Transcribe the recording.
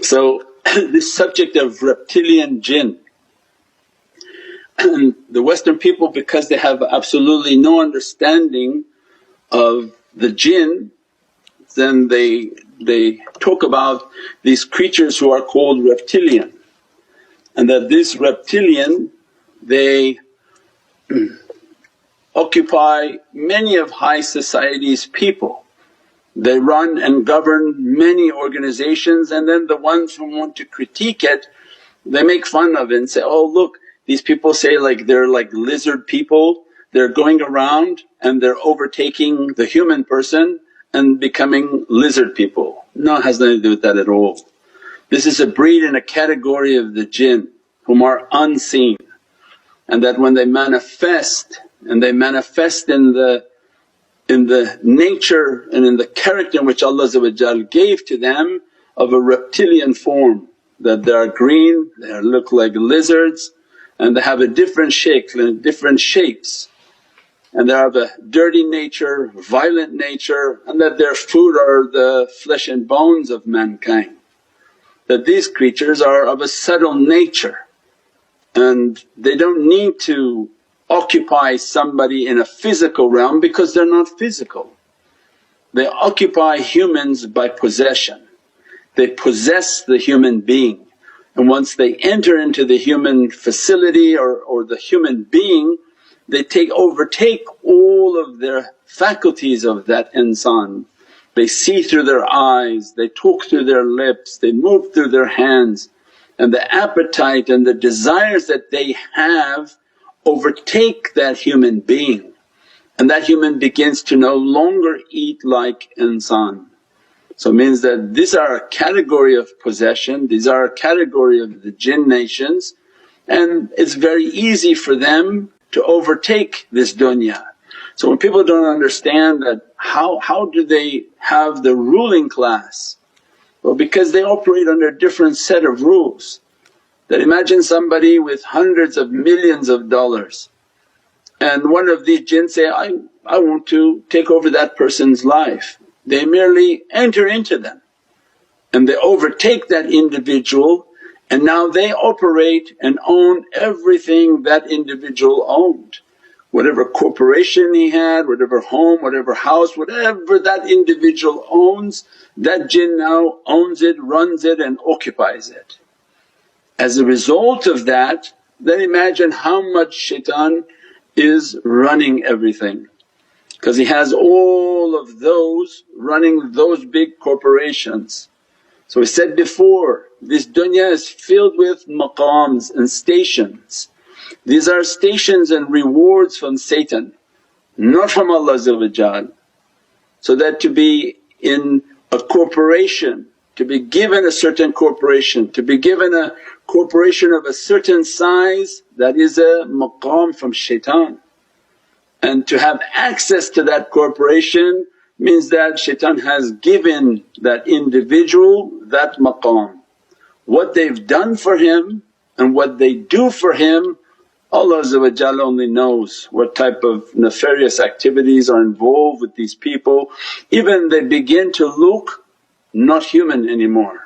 So this subject of reptilian jinn, the Western people, because they have absolutely no understanding of the jinn, then they talk about these creatures who are called reptilian, and that this reptilian they occupy many of high society's people. They run and govern many organizations, and then the ones who want to critique it, they make fun of it and say, oh look, these people say like they're like lizard people, they're going around and they're overtaking the human person and becoming lizard people. No, it has nothing to do with that at all. This is a breed and a category of the jinn whom are unseen, and that when they manifest, and they manifest in the nature and in the character in which Allah gave to them of a reptilian form, that they are green, they look like lizards, and they have a different shaykh and different shapes, and they have a dirty nature, violent nature, and that their food are the flesh and bones of mankind. That these creatures are of a subtle nature and they don't need to occupy somebody in a physical realm because they're not physical. They occupy humans by possession, they possess the human being, and once they enter into the human facility or the human being, they overtake all of their faculties of that insan. They see through their eyes, they talk through their lips, they move through their hands, and the appetite and the desires that they have overtake that human being, and that human begins to no longer eat like insan. So it means that these are a category of possession, these are a category of the jinn nations, and it's very easy for them to overtake this dunya. So when people don't understand that how do they have the ruling class? Well, because they operate under a different set of rules. That imagine somebody with hundreds of millions of dollars, and one of these jinn say, I want to take over that person's life. They merely enter into them and they overtake that individual, and now they operate and own everything that individual owned. Whatever corporation he had, whatever home, whatever house, whatever that individual owns, that jinn now owns it, runs it and occupies it. As a result of that, then imagine how much shaitan is running everything, because he has all of those running those big corporations. So we said before, this dunya is filled with maqams and stations. These are stations and rewards from Satan, not from Allah. So that to be in a corporation, to be given a certain corporation, to be given a corporation of a certain size, that is a maqam from shaitan. And to have access to that corporation means that shaitan has given that individual that maqam. What they've done for him and what they do for him, Allah only knows what type of nefarious activities are involved with these people. Even they begin to look not human anymore.